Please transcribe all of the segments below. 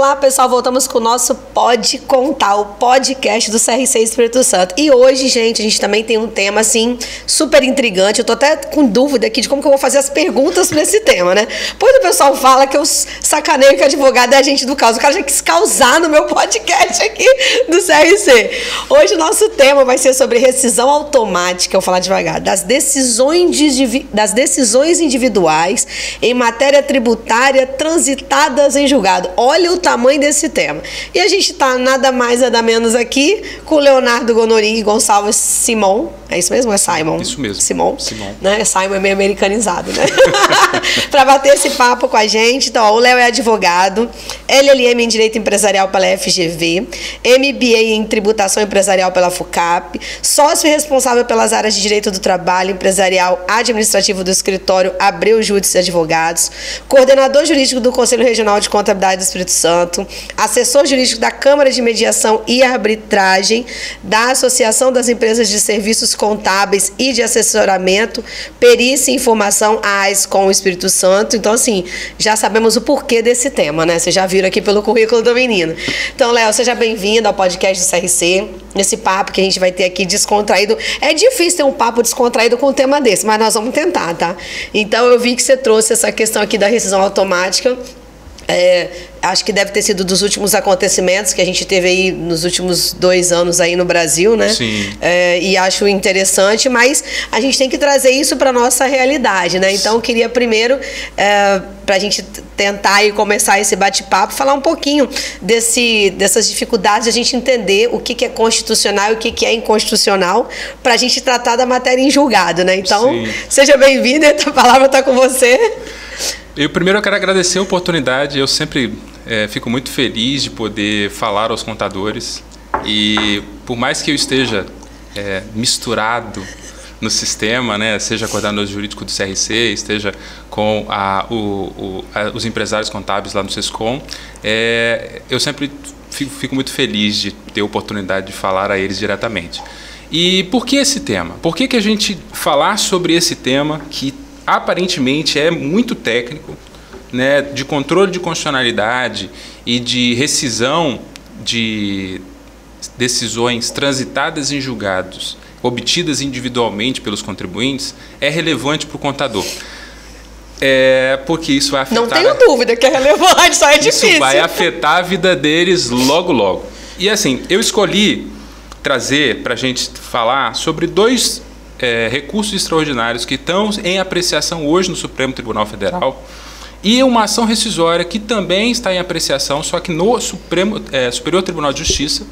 Olá, pessoal, voltamos com o nosso Pode Contar, o podcast do CRC Espírito Santo. E hoje, gente, a gente também tem um tema, assim, super intrigante. Eu tô até com dúvida aqui de como que eu vou fazer as perguntas para esse tema, né? Pois o pessoal fala que eu sacaneio que o advogado é agente do caos. O cara já quis causar no meu podcast aqui do CRC. Hoje o nosso tema vai ser sobre rescisão automática, eu vou falar devagar, das decisões individuais em matéria tributária transitadas em julgado. Olha o tamanho desse tema. E a gente está nada mais, nada menos aqui com o Leonardo Gonorig Gonçalves Simon. É isso mesmo? É Simon? Isso mesmo. Simon. Né? Simon é meio americanizado, né? Para bater esse papo com a gente. Então, ó, o Léo é advogado, LLM em Direito Empresarial pela FGV, MBA em Tributação Empresarial pela FUCAP, sócio responsável pelas áreas de Direito do Trabalho, Empresarial, Administrativo do Escritório Abreu Júdice Advogados, coordenador jurídico do Conselho Regional de Contabilidade do Espírito Santo, assessor jurídico da Câmara de Mediação e Arbitragem da Associação das Empresas de Serviços Contábeis e de Assessoramento, Perícia e Informação AIS com o Espírito Santo. Então, assim, já sabemos o porquê desse tema, né? Vocês já viram aqui pelo currículo do menino. Então, Léo, seja bem-vindo ao podcast do CRC, esse papo que a gente vai ter aqui descontraído. É difícil ter um papo descontraído com um tema desse, mas nós vamos tentar, tá? Então, eu vi que você trouxe essa questão aqui da rescisão automática. Acho que deve ter sido dos últimos acontecimentos que a gente teve aí nos últimos 2 anos aí no Brasil, né? Sim. E acho interessante, mas a gente tem que trazer isso para a nossa realidade, né? Então, eu queria primeiro, para a gente tentar aí começar esse bate-papo, falar um pouquinho dessas dificuldades de a gente entender o que é constitucional e o que é inconstitucional, para a gente tratar da matéria em julgado, né? Então, sim, seja bem-vindo, a palavra está com você. Primeiro eu quero agradecer a oportunidade. Eu sempre fico muito feliz de poder falar aos contadores, e por mais que eu esteja misturado no sistema, né, seja coordenador jurídico do CRC, esteja com os empresários contábeis lá no SESCOM, eu sempre fico muito feliz de ter a oportunidade de falar a eles diretamente. E por que esse tema? Por que a gente falar sobre esse tema que aparentemente é muito técnico, né, de controle de constitucionalidade e de rescisão de decisões transitadas em julgados, obtidas individualmente pelos contribuintes, é relevante para o contador? Porque isso vai afetar... Não tenho dúvida que é relevante, só é difícil. Isso vai afetar a vida deles logo, logo. E assim, eu escolhi trazer para a gente falar sobre 2 recursos extraordinários que estão em apreciação hoje no Supremo Tribunal Federal, e uma ação rescisória que também está em apreciação, só que no Superior Tribunal de Justiça.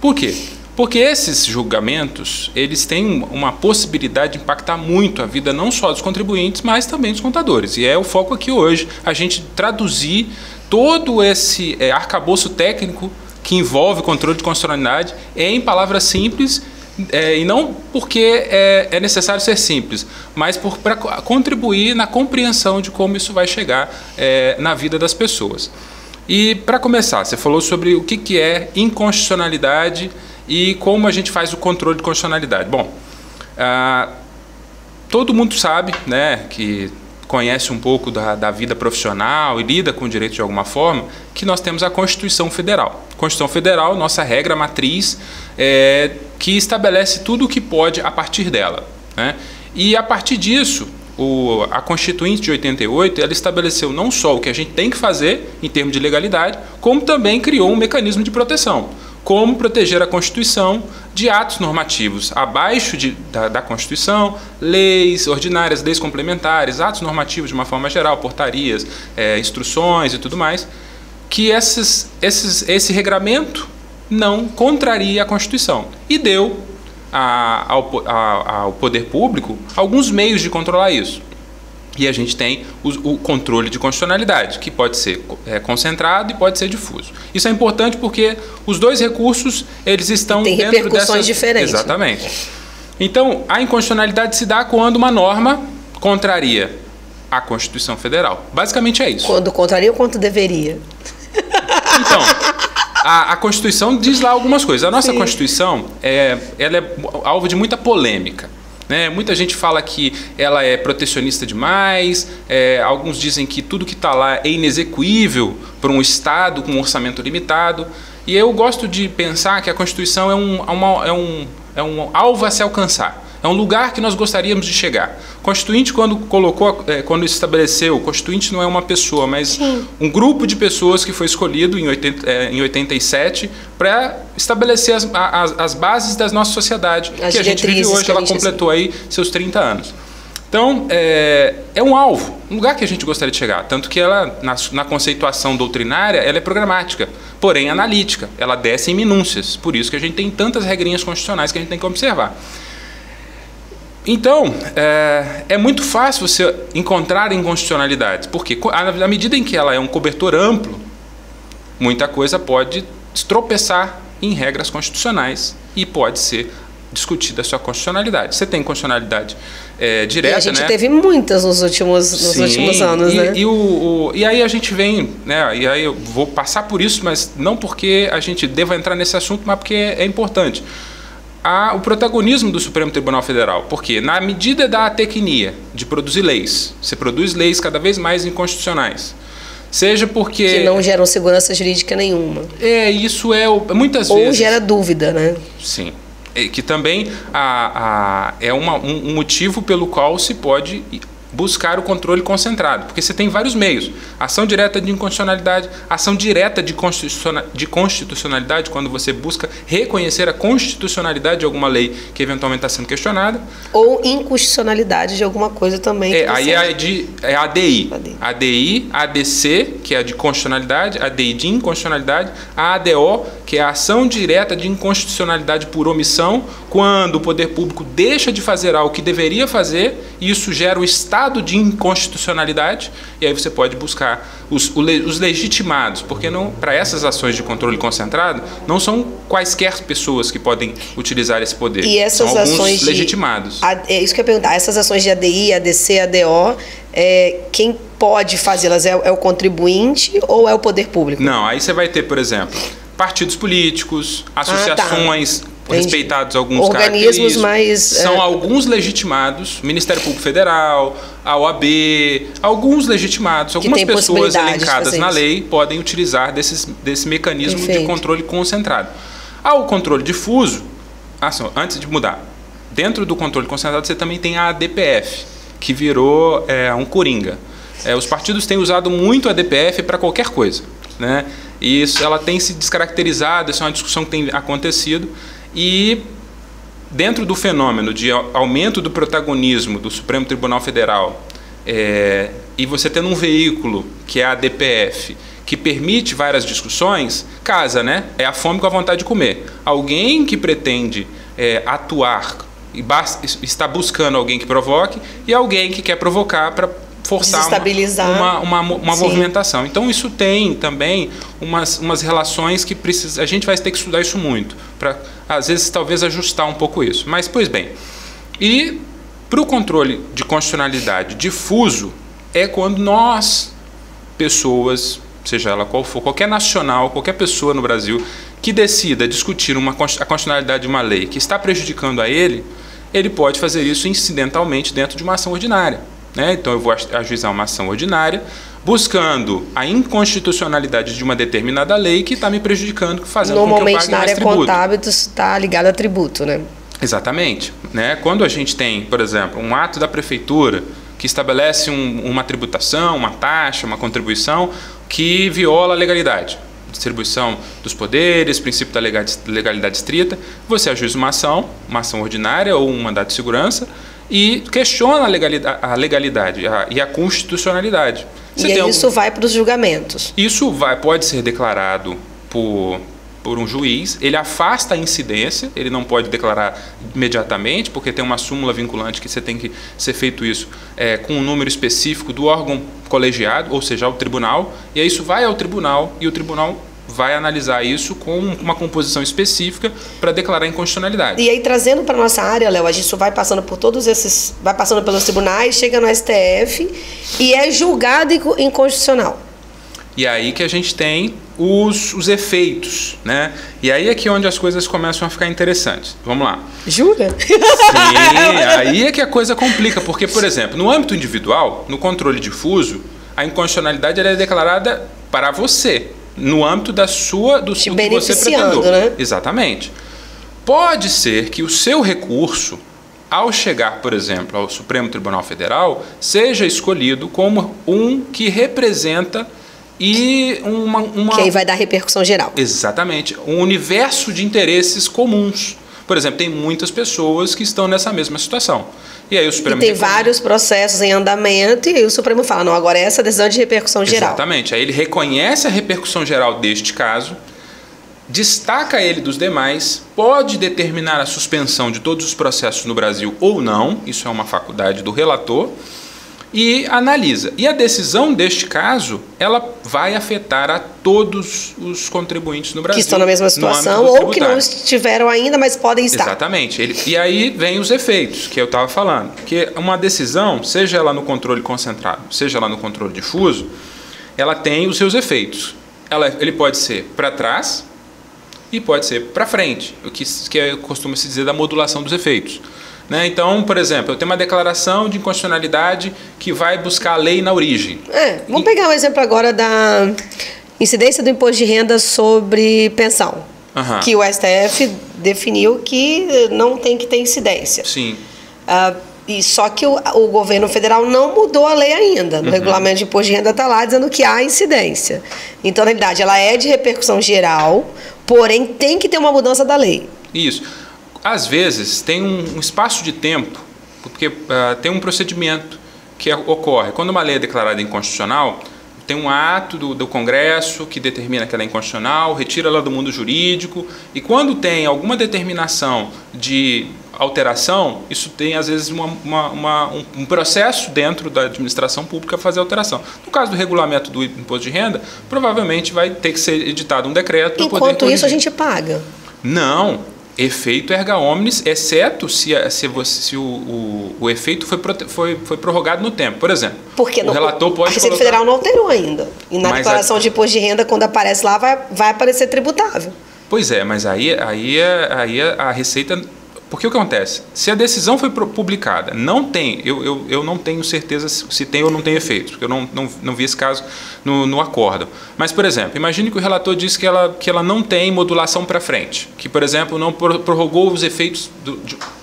Por quê? Porque esses julgamentos, eles têm uma possibilidade de impactar muito a vida não só dos contribuintes, mas também dos contadores. E é o foco aqui hoje, a gente traduzir todo esse arcabouço técnico que envolve controle de constitucionalidade em palavras simples, e não porque é necessário ser simples, mas para contribuir na compreensão de como isso vai chegar na vida das pessoas. E para começar, você falou sobre o que é inconstitucionalidade e como a gente faz o controle de constitucionalidade. Bom, todo mundo sabe, né, que conhece um pouco da vida profissional e lida com o direito de alguma forma, que nós temos a Constituição Federal. Constituição Federal, nossa regra matriz, que estabelece tudo o que pode a partir dela, né? E a partir disso, a Constituinte de 88, ela estabeleceu não só o que a gente tem que fazer em termos de legalidade, como também criou um mecanismo de proteção. Como proteger a Constituição de atos normativos abaixo da Constituição, leis ordinárias, leis complementares, atos normativos de uma forma geral, portarias, instruções e tudo mais, que esse regramento não contraria a Constituição. E deu ao poder público alguns meios de controlar isso. E a gente tem o controle de constitucionalidade, que pode ser concentrado e pode ser difuso. Isso é importante porque os 2 recursos, eles estão tem dentro repercussões diferentes. Exatamente. Então, a inconstitucionalidade se dá quando uma norma contraria a Constituição Federal. Basicamente é isso. Quando contraria ou quando deveria? Então, a Constituição diz lá algumas coisas. A nossa Constituição ela é alvo de muita polêmica. né? Muita gente fala que ela é protecionista demais, alguns dizem que tudo que está lá é inexequível para um Estado com um orçamento limitado. E eu gosto de pensar que a Constituição é um alvo a se alcançar. É um lugar que nós gostaríamos de chegar. O Constituinte, quando estabeleceu, o Constituinte não é uma pessoa, mas um grupo de pessoas que foi escolhido em 87 para estabelecer as bases da nossa sociedade, que a gente vive hoje. Ela completou aí seus 30 anos. Então, é um alvo, um lugar que a gente gostaria de chegar. Tanto que ela, na conceituação doutrinária, ela é programática, porém analítica. Ela desce em minúcias. Por isso que a gente tem tantas regrinhas constitucionais que a gente tem que observar. Então, é muito fácil você encontrar inconstitucionalidades, porque à medida em que ela é um cobertor amplo, muita coisa pode tropeçar em regras constitucionais e pode ser discutida a sua constitucionalidade. Você tem constitucionalidade direta, né? E a gente teve muitas nos últimos anos, né? E aí a gente vem, né? E aí eu vou passar por isso, mas não porque a gente deva entrar nesse assunto, mas porque é importante. O protagonismo do Supremo Tribunal Federal, porque na medida da tecnia de produzir leis, você produz leis cada vez mais inconstitucionais, seja porque... Que não geram segurança jurídica nenhuma. Isso muitas vezes... Ou gera dúvida, né? Sim. Que também é um motivo pelo qual se pode buscar o controle concentrado, porque você tem vários meios: ação direta de inconstitucionalidade, ação direta de constitucionalidade, quando você busca reconhecer a constitucionalidade de alguma lei que eventualmente está sendo questionada, ou inconstitucionalidade de alguma coisa também. Aí é a ADI. ADI, ADC, que é a de constitucionalidade, ADI de inconstitucionalidade, a ADO, que é a ação direta de inconstitucionalidade por omissão, quando o poder público deixa de fazer algo que deveria fazer, e isso gera o estado de inconstitucionalidade, e aí você pode buscar os legitimados, porque para essas ações de controle concentrado, não são quaisquer pessoas que podem utilizar esse poder. E essas são alguns ações legitimados. É isso que eu ia perguntar. Essas ações de ADI, ADC, ADO, quem pode fazê-las? É o contribuinte ou é o poder público? Não, aí você vai ter, por exemplo, partidos políticos, associações... respeitados alguns organismos mais... São alguns legitimados, Ministério Público Federal, a OAB, alguns legitimados, algumas pessoas elencadas na lei podem utilizar desse mecanismo de controle concentrado. Ao controle difuso, antes de mudar, dentro do controle concentrado você também tem a ADPF, que virou um coringa. Os partidos têm usado muito a ADPF para qualquer coisa, né? E ela tem se descaracterizado, essa é uma discussão que tem acontecido. E dentro do fenômeno de aumento do protagonismo do Supremo Tribunal Federal, e você tendo um veículo que é a ADPF, que permite várias discussões, casa, né? É a fome com a vontade de comer. Alguém que pretende atuar e está buscando alguém que provoque, e alguém que quer provocar para forçar uma movimentação. Então isso tem também umas relações que a gente vai ter que estudar isso muito, para às vezes talvez ajustar um pouco isso. Mas, pois bem, e para o controle de constitucionalidade difuso é quando nós, pessoas, seja ela qual for, qualquer nacional, qualquer pessoa no Brasil que decida discutir a constitucionalidade de uma lei que está prejudicando a ele pode fazer isso incidentalmente dentro de uma ação ordinária. Então eu vou ajuizar uma ação ordinária buscando a inconstitucionalidade de uma determinada lei que está me prejudicando, fazendo com que eu pague mais tributo. Normalmente na área contábil está ligado a tributo, né? Exatamente. Quando a gente tem, por exemplo, um ato da prefeitura que estabelece uma tributação, uma taxa, uma contribuição que viola a legalidade, distribuição dos poderes, princípio da legalidade estrita, você ajuiza uma ação ordinária ou um mandado de segurança, e questiona a legalidade e a constitucionalidade. Isso vai para os julgamentos. Isso pode ser declarado por um juiz, ele afasta a incidência, ele não pode declarar imediatamente, porque tem uma súmula vinculante que você tem que ser feito isso com um número específico do órgão colegiado, ou seja, ao tribunal, e aí isso vai ao tribunal, e o tribunal vai analisar isso com uma composição específica para declarar inconstitucionalidade. E aí, trazendo para a nossa área, Léo, isso vai passando por vai passando pelos tribunais, chega no STF e é julgado inconstitucional. E aí que a gente tem os efeitos, né? E aí é que onde as coisas começam a ficar interessantes. Vamos lá. Jura? Sim, aí é que a coisa complica, porque, por exemplo, no âmbito individual, no controle difuso, a inconstitucionalidade ela é declarada para você, no âmbito do que você pretendeu. Né? Exatamente. Pode ser que o seu recurso, ao chegar, por exemplo, ao Supremo Tribunal Federal, seja escolhido como um que representa que aí vai dar repercussão geral. Exatamente. Um universo de interesses comuns. Por exemplo, tem muitas pessoas que estão nessa mesma situação. E aí o Supremo tem vários processos em andamento e aí o Supremo fala, não, agora essa decisão de repercussão geral. Exatamente. Aí ele reconhece a repercussão geral deste caso, destaca ele dos demais, pode determinar a suspensão de todos os processos no Brasil ou não, isso é uma faculdade do relator, e analisa. E a decisão deste caso, ela vai afetar a todos os contribuintes no Brasil. Que estão na mesma situação ou que não estiveram ainda, mas podem estar. Exatamente. E aí vem os efeitos, que eu estava falando. Que uma decisão, seja ela no controle concentrado, seja ela no controle difuso, ela tem os seus efeitos. Ele pode ser para trás e pode ser para frente, o que costuma se dizer da modulação dos efeitos. Né? Então, por exemplo, eu tenho uma declaração de inconstitucionalidade que vai buscar a lei na origem. Vamos pegar um exemplo agora da incidência do imposto de renda sobre pensão, que o STF definiu que não tem que ter incidência. Sim. E só que o governo federal não mudou a lei ainda. No regulamento de imposto de renda está lá dizendo que há incidência. Então, na realidade, ela é de repercussão geral, porém tem que ter uma mudança da lei. Isso. Às vezes tem um espaço de tempo, porque tem um procedimento que ocorre. Quando uma lei é declarada inconstitucional, tem um ato do Congresso que determina que ela é inconstitucional, retira ela do mundo jurídico, e quando tem alguma determinação de alteração, isso tem às vezes um processo dentro da administração pública a fazer alteração. No caso do regulamento do imposto de renda, provavelmente vai ter que ser editado um decreto para poder corrigir. Enquanto isso a gente paga. Não. Efeito erga omnes, exceto se o efeito foi prorrogado no tempo. Por exemplo, porque o relator pode a Receita Federal não alterou ainda. E na declaração de imposto de renda, quando aparece lá, vai aparecer tributável. Pois é, mas aí a Receita... Porque o que acontece? Se a decisão foi publicada, não tem, eu não tenho certeza se tem ou não tem efeitos, porque eu não vi esse caso no acórdão. Mas, por exemplo, imagine que o relator disse que ela não tem modulação para frente, que, por exemplo, não prorrogou os efeitos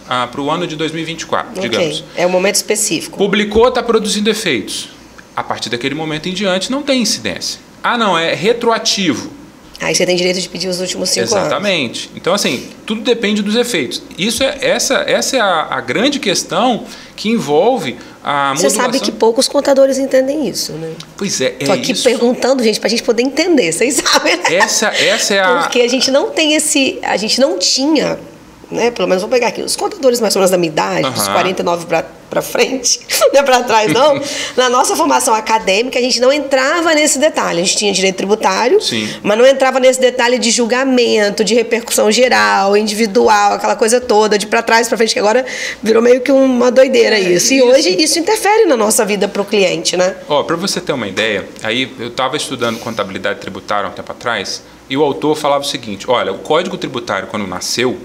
para o ano de 2024, digamos. É um momento específico. Publicou, está produzindo efeitos. A partir daquele momento em diante não tem incidência. Não, é retroativo. Aí você tem direito de pedir os últimos 5 anos. Exatamente. Então, assim, tudo depende dos efeitos. Essa é a grande questão que envolve a modulação. Você sabe que poucos contadores entendem isso, né? Pois é, Tô aqui perguntando, gente, pra gente poder entender. Vocês sabem, né? Essa é a... Porque a gente não tem a gente não tinha, né? Pelo menos vou pegar aqui, os contadores mais ou menos da minha idade, dos 49 para frente, não é para trás não. Na nossa formação acadêmica, a gente não entrava nesse detalhe. A gente tinha direito tributário, sim, mas não entrava nesse detalhe de julgamento, de repercussão geral, individual, aquela coisa toda, de para trás para frente, que agora virou meio que uma doideira isso. E hoje isso interfere na nossa vida para o cliente, né? Para você ter uma ideia, aí eu estava estudando contabilidade tributária um tempo atrás, e o autor falava o seguinte: olha, o Código Tributário, quando nasceu,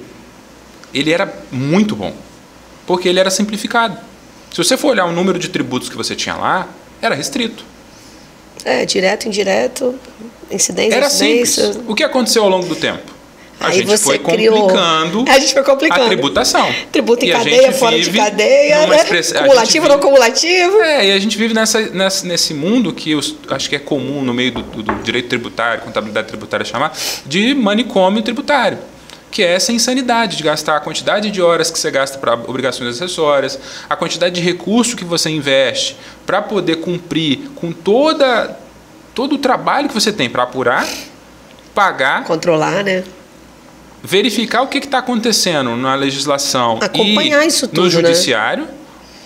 ele era muito bom, porque ele era simplificado. Se você for olhar o número de tributos que você tinha lá, era restrito. Direto, indireto, incidência, era simples. O que aconteceu ao longo do tempo? A gente foi complicando a tributação. Tributo em cadeia, fora de cadeia, né? Cumulativo, não cumulativo. E a gente vive nesse mundo que acho que é comum no meio do direito tributário, contabilidade tributária chamar, de manicômio tributário. Que é essa insanidade de gastar a quantidade de horas que você gasta para obrigações acessórias, a quantidade de recurso que você investe para poder cumprir com todo o trabalho que você tem para apurar, pagar, controlar, né? Verificar o que está acontecendo na legislação, acompanhar e isso tudo, no judiciário, né?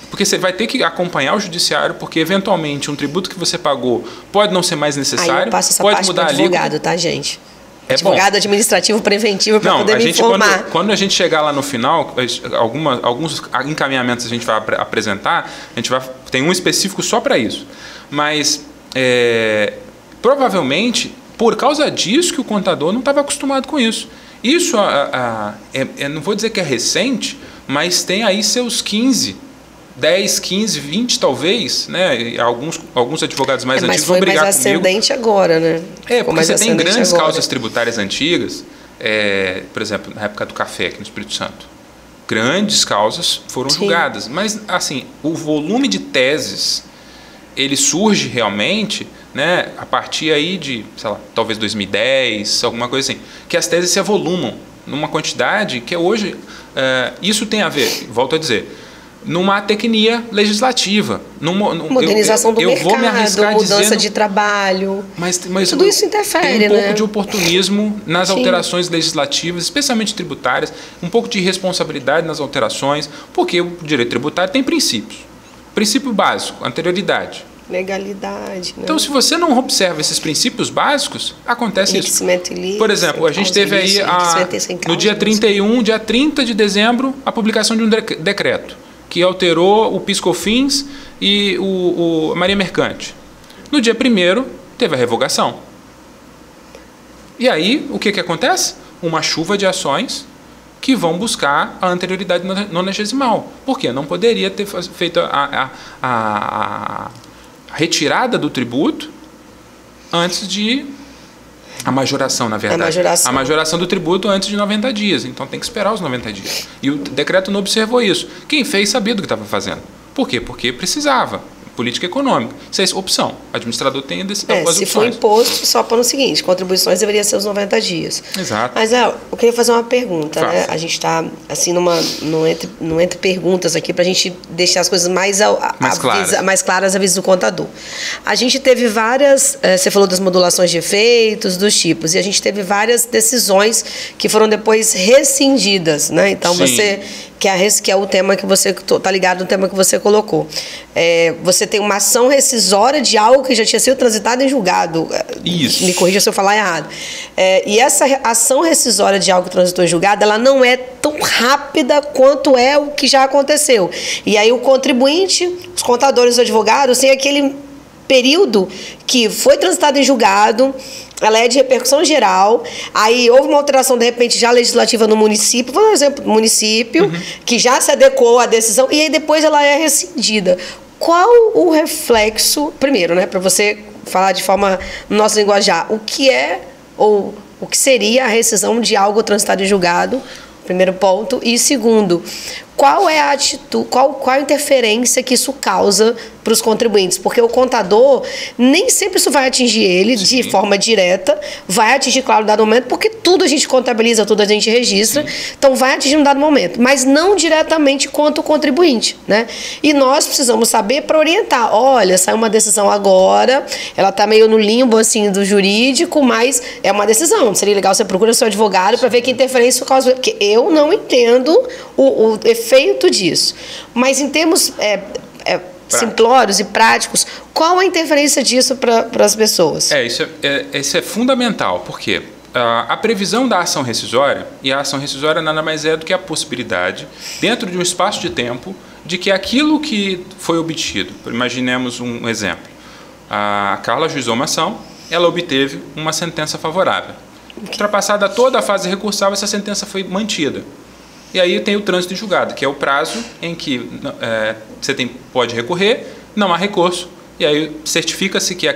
Porque você vai ter que acompanhar o judiciário, porque eventualmente um tributo que você pagou pode não ser mais necessário, aí eu passo essa pode parte mudar para advogado, tá, gente? Advogado administrativo preventivo para poder me informar. Quando a gente chegar lá no final, alguns encaminhamentos a gente vai apresentar, tem um específico só para isso. Mas provavelmente por causa disso que o contador não estava acostumado com isso. Isso, não vou dizer que é recente, mas tem aí seus 10, 15, 20 talvez, né? Alguns advogados mais antigos vão brigar comigo. Mas foi mais ascendente agora, né? Porque você tem grandes causas tributárias antigas, por exemplo, na época do café aqui no Espírito Santo. Grandes causas foram julgadas, mas assim, o volume de teses, ele surge realmente, né, a partir aí de, sei lá, talvez 2010, alguma coisa assim, que as teses se avolumam numa quantidade que hoje, isso tem a ver, volto a dizer, numa tecnia legislativa. Modernização do mercado, vou me arriscar mudança dizendo, de trabalho. Mas tudo isso interfere, tem um pouco de oportunismo nas alterações legislativas, especialmente tributárias, um pouco de irresponsabilidade nas alterações, porque o direito tributário tem princípios. Princípio básico, anterioridade. Legalidade. Né? Então, se você não observa esses princípios básicos, acontece isso. Ilícito, por exemplo, a gente teve aí no dia 31, dia 30 de dezembro, a publicação de um decreto que alterou o PIS/COFINS e o Maria Mercante. No dia 1º, teve a revogação. E aí, o que acontece? Uma chuva de ações que vão buscar a anterioridade nonagesimal. Por quê? Não poderia ter feito a retirada do tributo antes de... A majoração, na verdade. A majoração do tributo antes de 90 dias. Então tem que esperar os 90 dias. E o decreto não observou isso. Quem fez sabia do que estava fazendo. Por quê? Porque precisava. Política econômica. Isso é opção. O administrador tem as opções. Se for imposto, só para o seguinte, contribuições deveriam ser os 90 dias. Exato. Mas eu queria fazer uma pergunta. Né? A gente está assim, no entre perguntas aqui, para a gente deixar as coisas mais claras à vista do contador. A gente teve várias, você falou das modulações de efeitos, dos tipos, e a gente teve várias decisões que foram depois rescindidas. Né? Então, Sim. Que é o tema que você está ligado no tema que você colocou. Você tem uma ação rescisória de algo que já tinha sido transitado em julgado. Isso. Me corrija se eu falar errado. E essa ação rescisória de algo que transitou em julgado, ela não é tão rápida quanto é o que já aconteceu. E aí o contribuinte, os contadores, os advogados, tem aquele período que foi transitado em julgado, ela é de repercussão geral, aí houve uma alteração, de repente, já legislativa no município, por exemplo, município, que já se adequou à decisão, e aí depois ela é rescindida. Qual o reflexo, primeiro, né, para você falar de forma, no nosso linguajar, o que é, ou o que seria a rescisão de algo transitado em julgado, primeiro ponto, e segundo, qual é a atitude, qual a interferência que isso causa para os contribuintes? Porque o contador, nem sempre isso vai atingir ele de forma direta, vai atingir, claro, em dado momento, porque tudo a gente contabiliza, tudo a gente registra, então vai atingir em dado momento, mas não diretamente quanto o contribuinte, né? E nós precisamos saber para orientar, olha, saiu uma decisão agora, ela está meio no limbo, assim, do jurídico, mas é uma decisão, seria legal você procura seu advogado para ver que interferência causa, porque eu não entendo o efeito disso, mas em termos simplórios e práticos, qual a interferência disso para as pessoas? Isso é fundamental, porque a previsão da ação rescisória, e a ação rescisória nada mais é do que a possibilidade, dentro de um espaço de tempo, de que aquilo que foi obtido, imaginemos um exemplo, a Carla ajuizou uma ação, ela obteve uma sentença favorável. Ultrapassada toda a fase recursal, essa sentença foi mantida. E aí tem o trânsito em julgado, que é o prazo em que você pode recorrer, não há recurso, e aí certifica-se que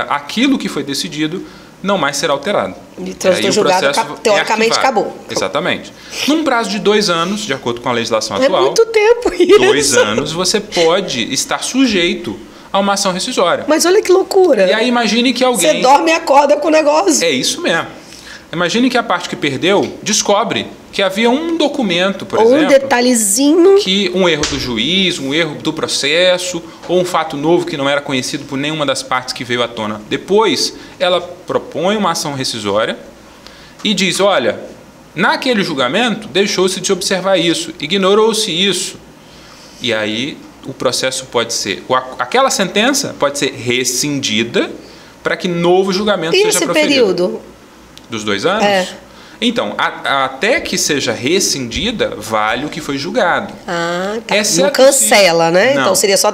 aquilo que foi decidido não mais será alterado. E trânsito em julgado, teoricamente, acabou. Exatamente. Num prazo de 2 anos, de acordo com a legislação atual... É muito tempo isso. 2 anos, você pode estar sujeito a uma ação rescisória. Mas olha que loucura. E aí imagine que alguém... Você dorme e acorda com o negócio. É isso mesmo. Imagine que a parte que perdeu descobre que havia um documento, por exemplo... Ou um detalhezinho... Que um erro do juiz, um erro do processo, ou um fato novo que não era conhecido por nenhuma das partes que veio à tona. Depois, ela propõe uma ação rescisória e diz, olha, naquele julgamento deixou-se de observar isso, ignorou-se isso. E aí o processo pode ser... Aquela sentença pode ser rescindida para que novo julgamento seja proferido. E esse período? Dos 2 anos? Então, até que seja rescindida, vale o que foi julgado. Ah, tá. Não cancela, né? Não. Então seria só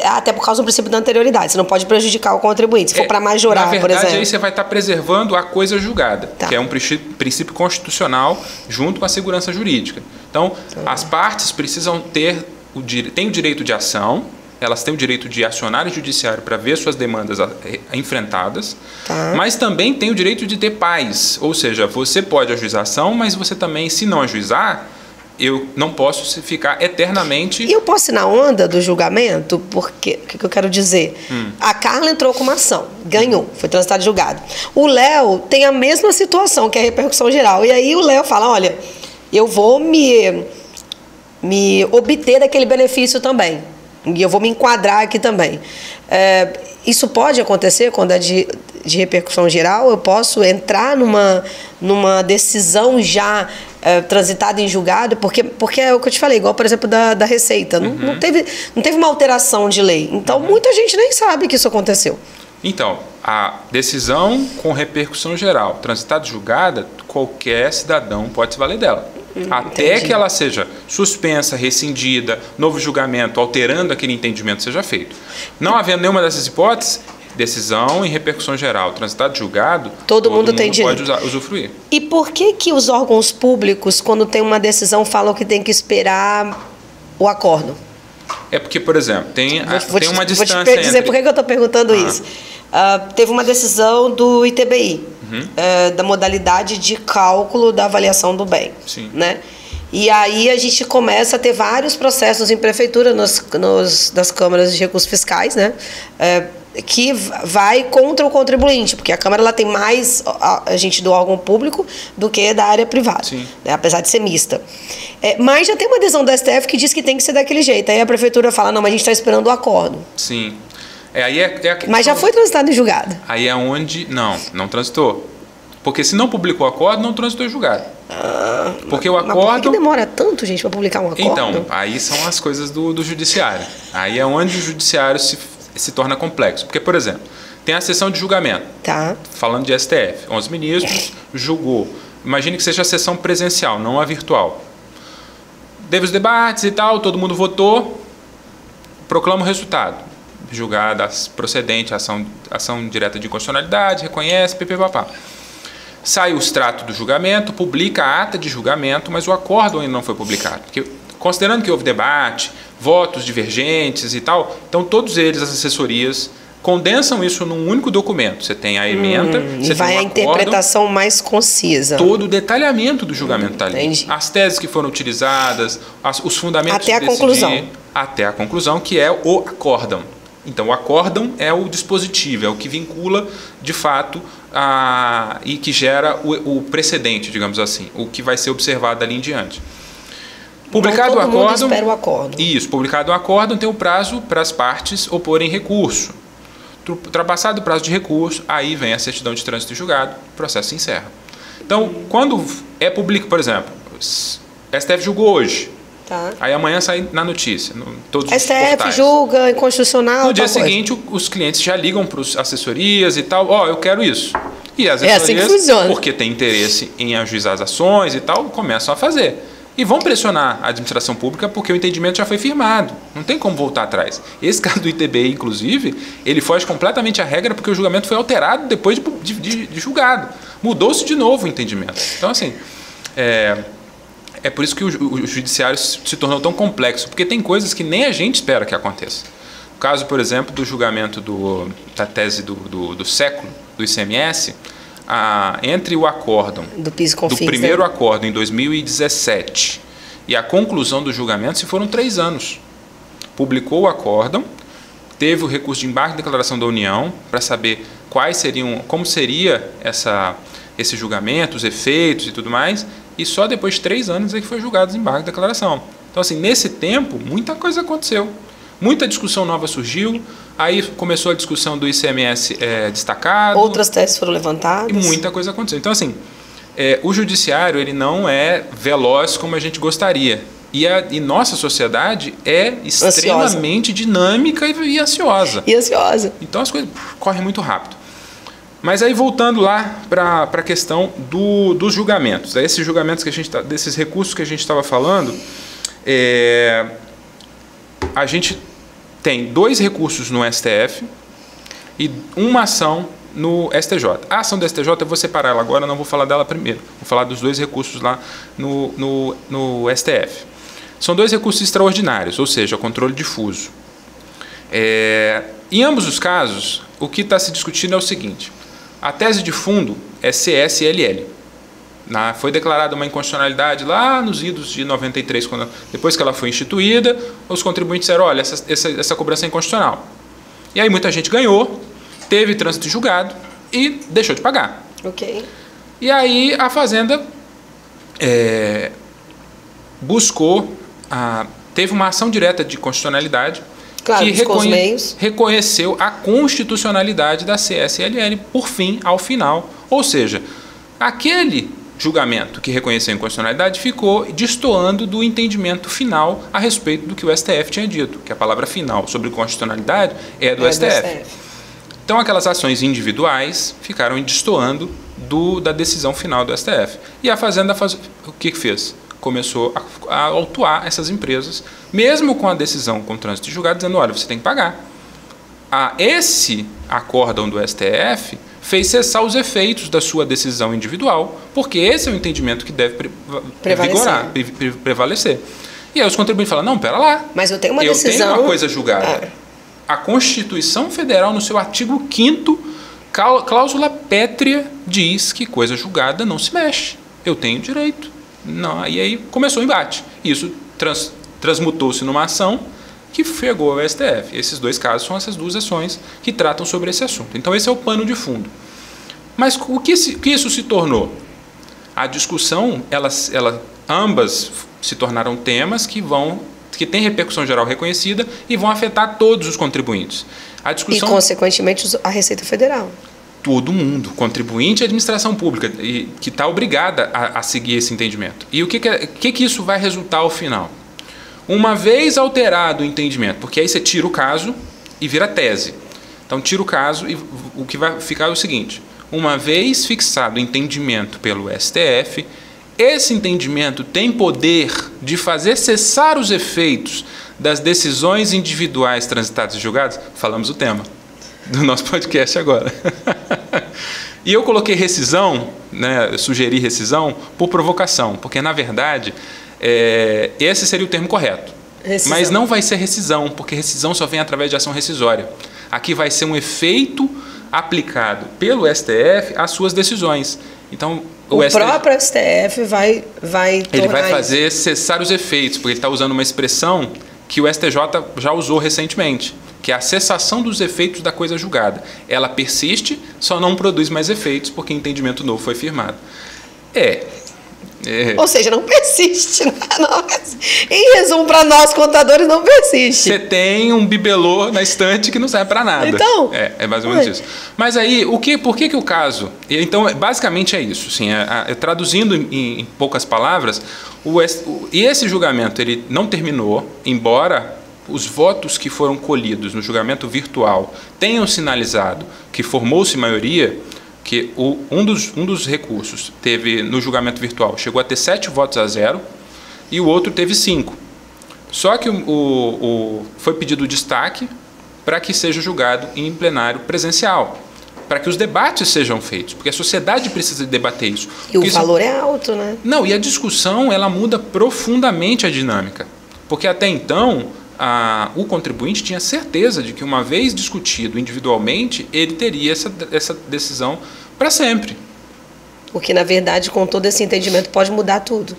até por causa do princípio da anterioridade. Você não pode prejudicar o contribuinte. Se for para majorar, por exemplo. Na por verdade, exemplo. aí você vai estar preservando a coisa julgada, Tá. que é um princípio constitucional junto com a segurança jurídica. Então, as partes precisam têm o direito de ação, elas têm o direito de acionar o judiciário para ver suas demandas enfrentadas, Tá. mas também tem o direito de ter paz. Ou seja, você pode ajuizar a ação, mas você também, se não ajuizar, eu não posso ficar eternamente... E eu posso ir na onda do julgamento? Porque, o que eu quero dizer? A Carla entrou com uma ação, ganhou, foi transitado e julgado. O Léo tem a mesma situação, que é a repercussão geral. E aí o Léo fala, olha, eu vou me obter daquele benefício também. E eu vou me enquadrar aqui também. Isso pode acontecer quando é de repercussão geral? Eu posso entrar numa decisão já transitada em julgado? Porque é o que eu te falei, igual, por exemplo, da Receita. Não teve uma alteração de lei. Então, muita gente nem sabe que isso aconteceu. Então, a decisão com repercussão geral, transitada e julgada, qualquer cidadão pode se valer dela. Até Entendi. que ela seja suspensa, rescindida, novo julgamento, alterando aquele entendimento seja feito. Não havendo nenhuma dessas hipóteses, decisão em repercussão geral, transitado e julgado, Todo mundo tem direito. Pode usufruir. E por que os órgãos públicos, quando tem uma decisão, falam que tem que esperar o acórdão? É porque, por exemplo, tem uma distância Vou te dizer por que eu estou perguntando Ah. isso. Teve uma decisão do ITBI, da modalidade de cálculo da avaliação do bem. Sim. Né? E aí a gente começa a ter vários processos em prefeitura, das câmaras de recursos fiscais, né? Que vai contra o contribuinte, porque a Câmara ela tem mais a gente do órgão público do que da área privada, né? Apesar de ser mista. Mas já tem uma decisão do STF que diz que tem que ser daquele jeito. Aí a prefeitura fala, não, mas a gente está esperando o acordo. Sim. Mas já foi transitado em julgado. Aí é onde... Não transitou. Porque se não publicou o acordo, não transitou em julgado. Porque o acordo... Mas por que demora tanto, gente, para publicar um acordo? Então, aí são as coisas do judiciário. Aí é onde o judiciário se torna complexo. Porque, por exemplo, tem a sessão de julgamento. Tá. Falando de STF. 11 ministros julgou. Imagine que seja a sessão presencial, não a virtual. Teve os debates e tal, todo mundo votou, proclama o resultado. Julgada procedente, ação direta de inconstitucionalidade, reconhece, papapá. Sai o extrato do julgamento, publica a ata de julgamento, mas o acórdão ainda não foi publicado. Porque, considerando que houve debate, votos divergentes e tal, então todos eles, as assessorias, condensam isso num único documento. Você tem a ementa, você e vai tem a o acórdão, interpretação mais concisa. todo o detalhamento do julgamento está ali. Entendi. As teses que foram utilizadas, os fundamentos Até a conclusão. Até a conclusão, que é o acórdão. Então, o acórdão é o dispositivo, é o que vincula, de fato, e que gera o precedente, digamos assim, o que vai ser observado dali em diante. Publicado então, o acórdão... mundo espera o acórdão. Isso, publicado o acórdão, tem o prazo para as partes oporem recurso. Ultrapassado o prazo de recurso, aí vem a certidão de trânsito e julgado, o processo se encerra. Então, quando é público, por exemplo, STF julgou hoje, Tá. aí amanhã sai na notícia, todos os STF portais. julga inconstitucional. No dia tal coisa. seguinte, os clientes já ligam para as assessorias e tal, eu quero isso. E as É assim que assessorias, funciona. porque tem interesse em ajuizar as ações e tal, começam a fazer. E vão pressionar a administração pública porque o entendimento já foi firmado. Não tem como voltar atrás. Esse caso do ITBI, inclusive, ele foge completamente à regra porque o julgamento foi alterado depois de julgado. Mudou-se de novo o entendimento. Então, assim, é por isso que o judiciário se tornou tão complexo, porque tem coisas que nem a gente espera que aconteça. O caso, por exemplo, do julgamento da tese do século, do ICMS, entre o acórdão do PIS e COFINS, do primeiro acórdão em 2017 e a conclusão do julgamento se foram 3 anos. Publicou o acórdão, teve o recurso de embargo de declaração da União para saber como seria esse julgamento, os efeitos e tudo mais, e só depois de 3 anos é que foi julgado o desembargo de declaração. Então, assim, nesse tempo, muita coisa aconteceu. Muita discussão nova surgiu, aí começou a discussão do ICMS destacado. Outras teses foram levantadas. E muita coisa aconteceu. Então, assim, o judiciário ele não é veloz como a gente gostaria. E nossa sociedade é extremamente dinâmica e ansiosa. E ansiosa. Então, as coisas correm muito rápido. Mas aí voltando lá para a questão dos julgamentos, desses julgamentos que desses recursos que a gente estava falando, a gente tem 2 recursos no STF e uma ação no STJ. A ação do STJ eu vou separar ela agora, não vou falar dela primeiro, vou falar dos 2 recursos lá no STF. São 2 recursos extraordinários, ou seja, controle difuso. Em ambos os casos, o que está se discutindo é o seguinte: a tese de fundo é CSLL. Foi declarada uma inconstitucionalidade lá nos idos de 93, depois que ela foi instituída, os contribuintes disseram, olha, essa cobrança é inconstitucional. E aí muita gente ganhou, teve trânsito julgado e deixou de pagar. Ok. E aí a Fazenda teve uma ação direta de constitucionalidade, claro, que reconheceu a constitucionalidade da CSLL ao final. Ou seja, aquele julgamento que reconheceu a inconstitucionalidade ficou destoando do entendimento final a respeito do que o STF tinha dito, que a palavra final sobre constitucionalidade é do STF. Então, aquelas ações individuais ficaram destoando da decisão final do STF. E a Fazenda o que fez? Começou a autuar essas empresas, mesmo com a decisão com trânsito de julgado, dizendo, olha, você tem que pagar. Esse acórdão do STF fez cessar os efeitos da sua decisão individual, porque esse é o entendimento que deve prevalecer. E aí os contribuintes falam, não, pera lá. Mas eu tenho uma decisão... Eu tenho uma coisa julgada. A Constituição Federal, no seu artigo 5º, cláusula pétrea, diz que coisa julgada não se mexe. Eu tenho direito. Não, e aí começou o embate. Isso transmutou-se numa ação que chegou ao STF. Esses 2 casos são essas 2 ações que tratam sobre esse assunto. Então, esse é o pano de fundo. Mas o que isso se tornou? A discussão, ambas se tornaram temas que têm repercussão geral reconhecida e vão afetar todos os contribuintes. E, consequentemente, a Receita Federal. Todo mundo, contribuinte e administração pública, que está obrigada a seguir esse entendimento. E o que isso vai resultar ao final? Uma vez alterado o entendimento, porque aí você tira o caso e vira tese. Então, tira o caso e o que vai ficar é o seguinte: uma vez fixado o entendimento pelo STF, esse entendimento tem poder de fazer cessar os efeitos das decisões individuais transitadas e julgadas. Falamos o tema do nosso podcast agora. E eu coloquei rescisão, eu sugeri rescisão por provocação, porque, na verdade, esse seria o termo correto. Rescisão. Mas não vai ser rescisão, porque rescisão só vem através de ação rescisória. Aqui vai ser um efeito aplicado pelo STF às suas decisões. Então, o próprio STF vai ele vai fazer cessar os efeitos, porque ele está usando uma expressão que o STJ já usou recentemente, que é a cessação dos efeitos da coisa julgada. Ela persiste, só não produz mais efeitos porque entendimento novo foi firmado. Ou seja, não persiste. Não. Em resumo, para nós contadores, não persiste. Você tem um bibelô na estante que não serve para nada. Então, é mais ou menos isso. Mas aí, por que o caso... Então, basicamente é isso. Assim, traduzindo em poucas palavras, esse julgamento ele não terminou, embora os votos que foram colhidos no julgamento virtual tenham sinalizado que formou-se maioria, que um dos recursos teve no julgamento virtual, chegou a ter 7 votos a 0 e o outro teve 5. Só que foi pedido destaque para que seja julgado em plenário presencial, para que os debates sejam feitos, porque a sociedade precisa debater isso. E o valor é alto, né? Não, e a discussão ela muda profundamente a dinâmica, porque até então o contribuinte tinha certeza de que, uma vez discutido individualmente, ele teria essa decisão para sempre. Porque, na verdade, com todo esse entendimento, pode mudar tudo.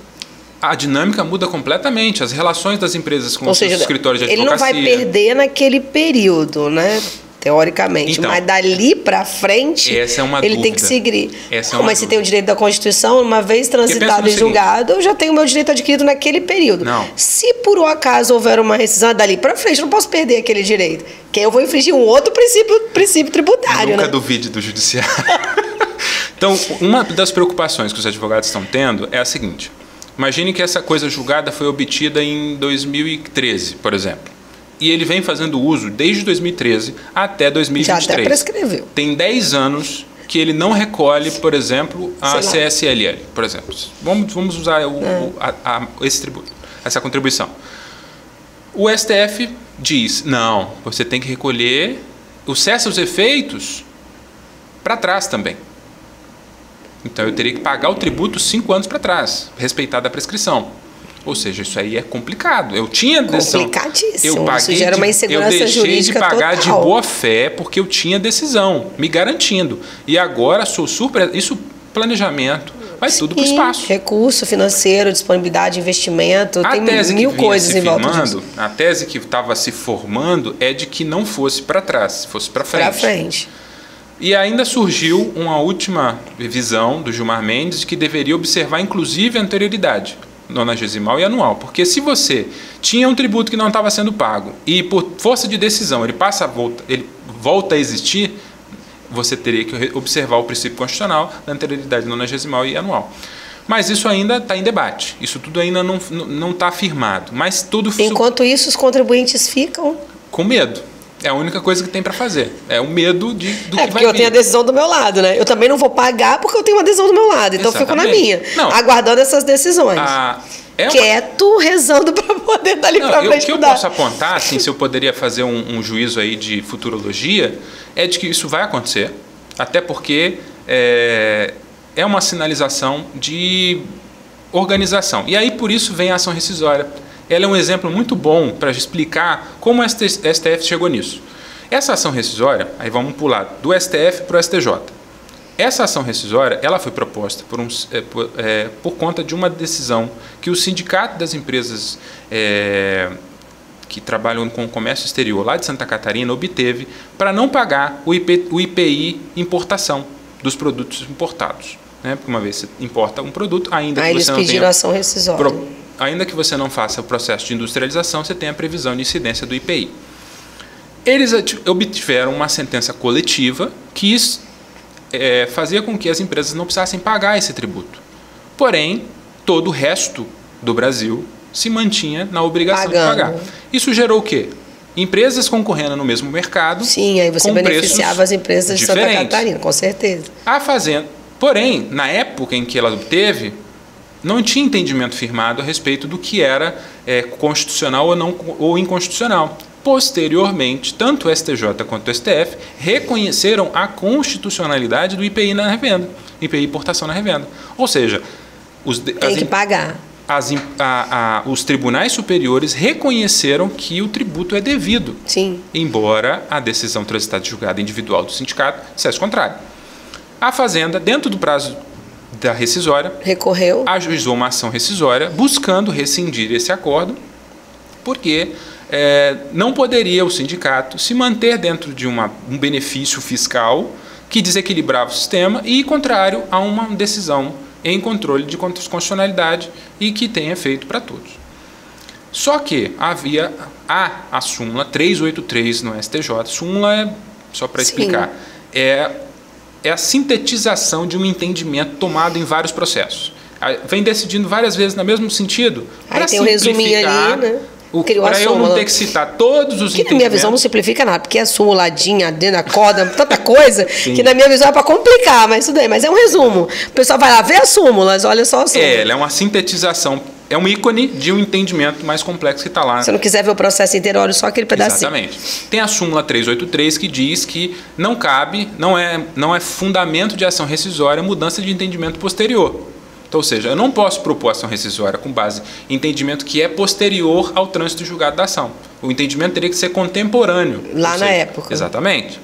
A dinâmica muda completamente, as relações das empresas com os escritórios de advocacia. Ele não vai perder naquele período, né? Teoricamente, então, mas dali para frente essa é uma ele dúvida. Tem que seguir. Essa é mas se tem o direito da Constituição, uma vez transitado e julgado, eu já tenho o meu direito adquirido naquele período. Não. Se por um acaso houver uma rescisão dali para frente, eu não posso perder aquele direito, que eu vou infringir um outro princípio tributário. Nunca né? duvide do judiciário. Então, uma das preocupações que os advogados estão tendo é a seguinte: imagine que essa coisa julgada foi obtida em 2013, por exemplo. E ele vem fazendo uso desde 2013 até 2023. Já até prescreveu. Tem 10 anos que ele não recolhe, por exemplo, a CSLL, por exemplo. Vamos usar esse tributo, essa contribuição. O STF diz, não, você tem que recolher, cessa os efeitos para trás também. Então eu teria que pagar o tributo 5 anos para trás, respeitada a prescrição. Ou seja, isso aí é complicado. Eu tinha decisão. Complicadíssimo. Eu paguei, isso gera uma insegurança jurídica total. Eu deixei de pagar de boa fé porque eu tinha decisão, me garantindo. E agora sou surpresa. Isso, planejamento, vai tudo para o espaço. Recurso financeiro, disponibilidade, investimento, tem mil coisas em volta disso. A tese que estava se formando é de que não fosse para trás, fosse para frente. Para frente. E ainda surgiu uma última visão do Gilmar Mendes de que deveria observar inclusive a anterioridade 90º e anual, porque se você tinha um tributo que não estava sendo pago e por força de decisão ele volta a existir, você teria que observar o princípio constitucional da anterioridade 90º e anual. Mas isso ainda está em debate, isso tudo ainda não está afirmado. Mas tudo. Enquanto isso, os contribuintes ficam com medo. É a única coisa que tem para fazer. É o medo do que vai vir. Porque eu tenho a decisão do meu lado, né? Eu também não vou pagar porque eu tenho uma decisão do meu lado. Então eu fico na minha, aguardando essas decisões. Quieto, rezando para poder dar ali para frente. O que eu posso apontar, assim, se eu poderia fazer um juízo aí de futurologia, é de que isso vai acontecer, até porque é uma sinalização de organização. E aí, por isso, vem a ação rescisória. Ela é um exemplo muito bom para explicar como o STF chegou nisso. Essa ação rescisória, aí vamos pular do STF para o STJ. Essa ação rescisória ela foi proposta por conta de uma decisão que o Sindicato das Empresas que trabalham com o comércio exterior lá de Santa Catarina obteve para não pagar o IPI importação dos produtos importados. Né? Porque uma vez você importa um produto, ainda que você não tenha... Eles pediram ação rescisória. Ainda que você não faça o processo de industrialização, você tem a previsão de incidência do IPI. Eles obtiveram uma sentença coletiva que fazia com que as empresas não precisassem pagar esse tributo. Porém, todo o resto do Brasil se mantinha na obrigação de pagar. Isso gerou o quê? Empresas concorrendo no mesmo mercado. Sim, aí você beneficiava as empresas de Santa Catarina, com certeza. A fazenda. Porém, na época em que ela obteve, não tinha entendimento firmado a respeito do que era constitucional ou inconstitucional. Posteriormente, tanto o STJ quanto o STF reconheceram a constitucionalidade do IPI na revenda, IPI importação na revenda. Ou seja, tem que pagar. Os tribunais superiores reconheceram que o tributo é devido, sim, embora a decisão transitada de julgado individual do sindicato dissesse o contrário. A Fazenda, dentro do prazo da rescisória, recorreu, ajuizou uma ação rescisória buscando rescindir esse acordo, porque não poderia o sindicato se manter dentro de um benefício fiscal que desequilibrava o sistema e contrário a uma decisão em controle de constitucionalidade e que tem efeito para todos. Só que havia a súmula 383 no STJ. Súmula, só para explicar, é a sintetização de um entendimento tomado em vários processos. Vem decidindo várias vezes no mesmo sentido. Aí tem um resuminho ali, né? Para eu não ter que citar todos os entendimentos. Que na minha visão não simplifica nada, porque é sumuladinha, dentro da corda, tanta coisa, que na minha visão é para complicar, mas tudo bem. Mas é um resumo. O pessoal vai lá ver as súmulas, olha só a súmula. Ela é uma sintetização, é um ícone de um entendimento mais complexo que está lá. Se não quiser ver o processo inteiro, olha só aquele pedacinho. Exatamente. Tem a súmula 383 que diz que não cabe, não é fundamento de ação rescisória mudança de entendimento posterior. Então, ou seja, eu não posso propor ação rescisória com base em entendimento que é posterior ao trânsito julgado da ação. O entendimento teria que ser contemporâneo. Lá na época. Exatamente.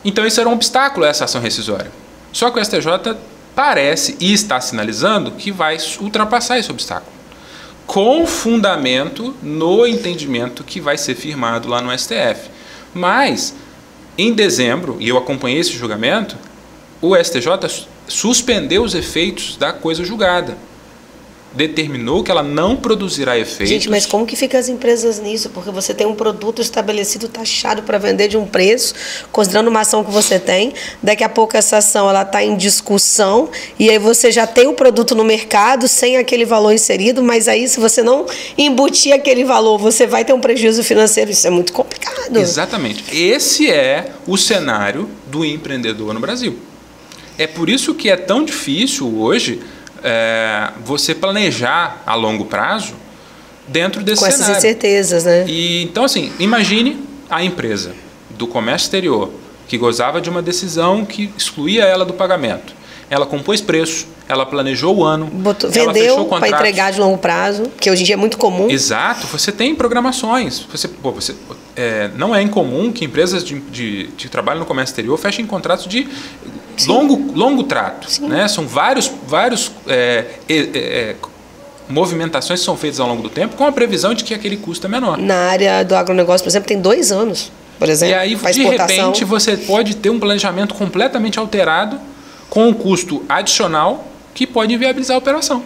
Então, isso era um obstáculo a essa ação rescisória. Só que o STJ parece e está sinalizando que vai ultrapassar esse obstáculo, com fundamento no entendimento que vai ser firmado lá no STF. Mas, em dezembro, e eu acompanhei esse julgamento, o STJ suspendeu os efeitos da coisa julgada. Determinou que ela não produzirá efeitos. Gente, mas como que ficam as empresas nisso? Porque você tem um produto estabelecido, taxado para vender de um preço, considerando uma ação que você tem, daqui a pouco essa ação está em discussão, e aí você já tem o produto no mercado sem aquele valor inserido, mas aí se você não embutir aquele valor, você vai ter um prejuízo financeiro. Isso é muito complicado. Exatamente. Esse é o cenário do empreendedor no Brasil. é por isso que é tão difícil hoje você planejar a longo prazo dentro desse cenário. Com essas incertezas, né? E, então, assim, imagine a empresa do comércio exterior que gozava de uma decisão que excluía ela do pagamento. Ela compôs preço, ela planejou o ano, vendeu para entregar de longo prazo, que hoje em dia é muito comum. Exato, você tem programações. Não é incomum que empresas de trabalho no comércio exterior fechem contratos de longo trato. Né? São vários movimentações que são feitas ao longo do tempo com a previsão de que aquele custo é menor. Na área do agronegócio, por exemplo, tem 2 anos, por exemplo. E aí, de repente, você pode ter um planejamento completamente alterado com um custo adicional que pode inviabilizar a operação,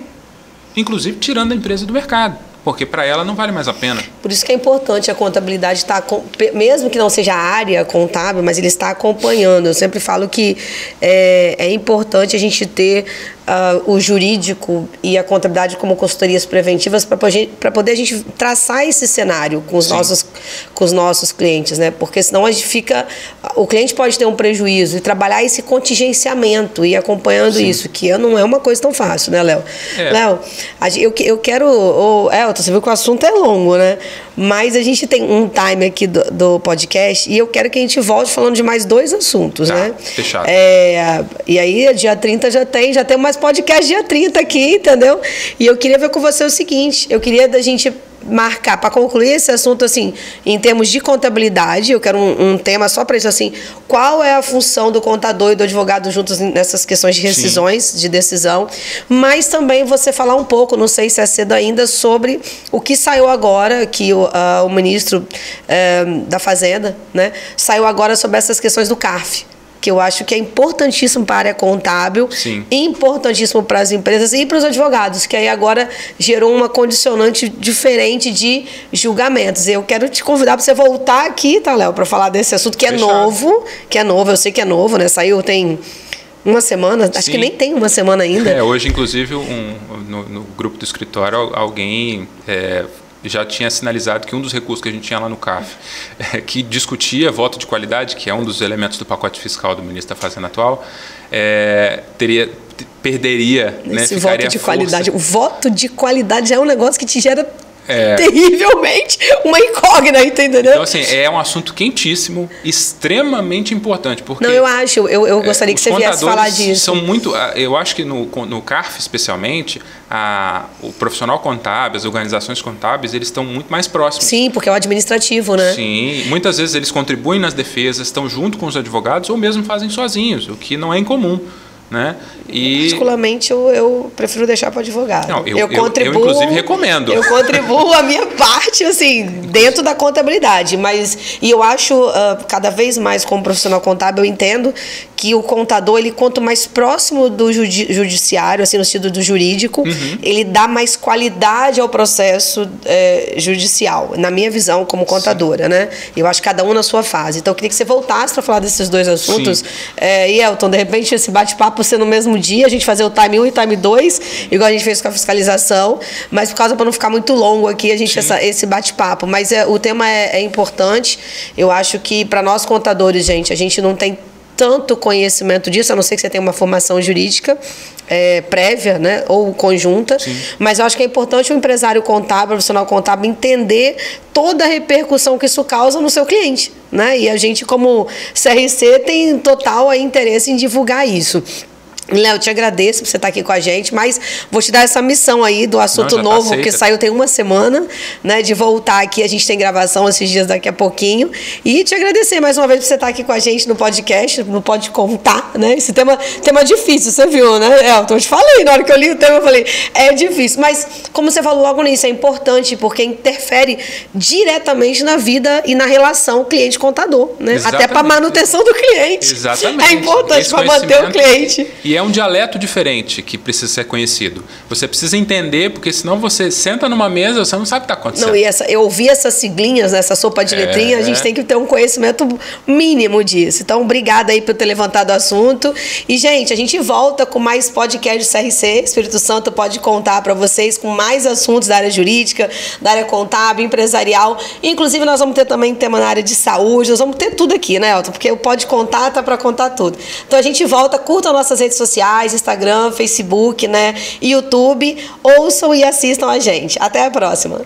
inclusive tirando a empresa do mercado, porque para ela não vale mais a pena. Por isso que é importante a contabilidade estar, mesmo que não seja a área contábil, mas ele está acompanhando. Eu sempre falo que é importante a gente ter o jurídico e a contabilidade como consultorias preventivas para poder a gente traçar esse cenário com os nossos clientes, né? Porque senão a gente o cliente pode ter um prejuízo e trabalhar esse contingenciamento e acompanhando isso, que não é uma coisa tão fácil, né, Léo? Léo, eu quero... Elton, você viu que o assunto é longo, né? Mas a gente tem um time aqui do podcast e eu quero que a gente volte falando de mais 2 assuntos, né? Fechado. E aí, dia 30 já tem mais podcast dia 30 aqui, entendeu? E eu queria ver com você o seguinte, eu queria da gente marcar, para concluir esse assunto, assim, em termos de contabilidade, eu quero um tema só para isso, assim, qual é a função do contador e do advogado juntos nessas questões de rescisões, de decisão, mas também você falar um pouco, não sei se é cedo ainda, sobre o que saiu agora, que o ministro da Fazenda, né, saiu agora sobre essas questões do CARF, que eu acho que é importantíssimo para a área contábil, importantíssimo para as empresas e para os advogados, que aí agora gerou uma condicionante diferente de julgamentos. Eu quero te convidar para você voltar aqui, tá, Léo, para falar desse assunto que é novo, eu sei que é novo, né? Saiu tem uma semana, acho que nem tem uma semana ainda. Hoje, inclusive, no grupo do escritório, alguém... já tinha sinalizado que um dos recursos que a gente tinha lá no CARF, que discutia voto de qualidade, que é um dos elementos do pacote fiscal do ministro da Fazenda atual, perderia, esse voto de qualidade. O voto de qualidade é um negócio que te gera terrivelmente uma incógnita, entendeu? Então, assim, é um assunto quentíssimo, extremamente importante. Porque não, eu gostaria que você viesse falar disso. São muito, eu acho que no CARF, especialmente, o profissional contábil, as organizações contábeis, eles estão muito mais próximos. Sim, porque é o administrativo, né? Sim, muitas vezes eles contribuem nas defesas, estão junto com os advogados ou mesmo fazem sozinhos, o que não é incomum. Né? Particularmente eu prefiro deixar para o advogado. Não, eu inclusive recomendo. Eu contribuo a minha parte, assim, dentro da contabilidade, mas eu acho cada vez mais como profissional contábil, eu entendo que o contador, ele quanto mais próximo do judiciário, assim, no sentido do jurídico, ele dá mais qualidade ao processo judicial, na minha visão como contadora, né? Eu acho que cada um na sua fase. Então eu queria que você voltasse para falar desses 2 assuntos. E Elton, de repente esse bate-papo ser no mesmo dia, a gente fazer o time 1 e time 2, igual a gente fez com a fiscalização, mas por causa para não ficar muito longo aqui, a gente esse bate-papo. Mas o tema é importante. Eu acho que para nós contadores, gente, a gente não tem tanto conhecimento disso, a não ser que você tenha uma formação jurídica prévia, né, ou conjunta, mas eu acho que é importante o empresário contábil, o profissional contábil, entender toda a repercussão que isso causa no seu cliente, né? E a gente, como CRC, tem total interesse em divulgar isso. Léo, eu te agradeço por você estar aqui com a gente, mas vou te dar essa missão aí do assunto novo, que saiu tem uma semana, né, de voltar aqui, a gente tem gravação esses dias daqui a pouquinho, e te agradecer mais uma vez por você estar aqui com a gente no podcast, no Pode Contar, né, esse tema difícil, você viu, né, Elton? Eu te falei, na hora que eu li o tema, eu falei, é difícil, mas como você falou logo nisso, é importante, porque interfere diretamente na vida e na relação cliente-contador, né, até para a manutenção do cliente. Exatamente. É importante para manter o cliente. E é um dialeto diferente que precisa ser conhecido. Você precisa entender, porque senão você senta numa mesa, você não sabe o que está acontecendo. Não, e eu ouvi essas siglinhas, essa sopa de letrinha, a gente tem que ter um conhecimento mínimo disso. Então, obrigada aí por ter levantado o assunto. E, gente, a gente volta com mais podcast do CRC. Espírito Santo pode contar para vocês com mais assuntos da área jurídica, da área contábil, empresarial. Inclusive, nós vamos ter também tema na área de saúde. Nós vamos ter tudo aqui, né, Elton? Porque o Pode Contar tá para contar tudo. Então, a gente volta, curtam nossas redes sociais, Instagram, Facebook, né, YouTube. Ouçam e assistam a gente. Até a próxima.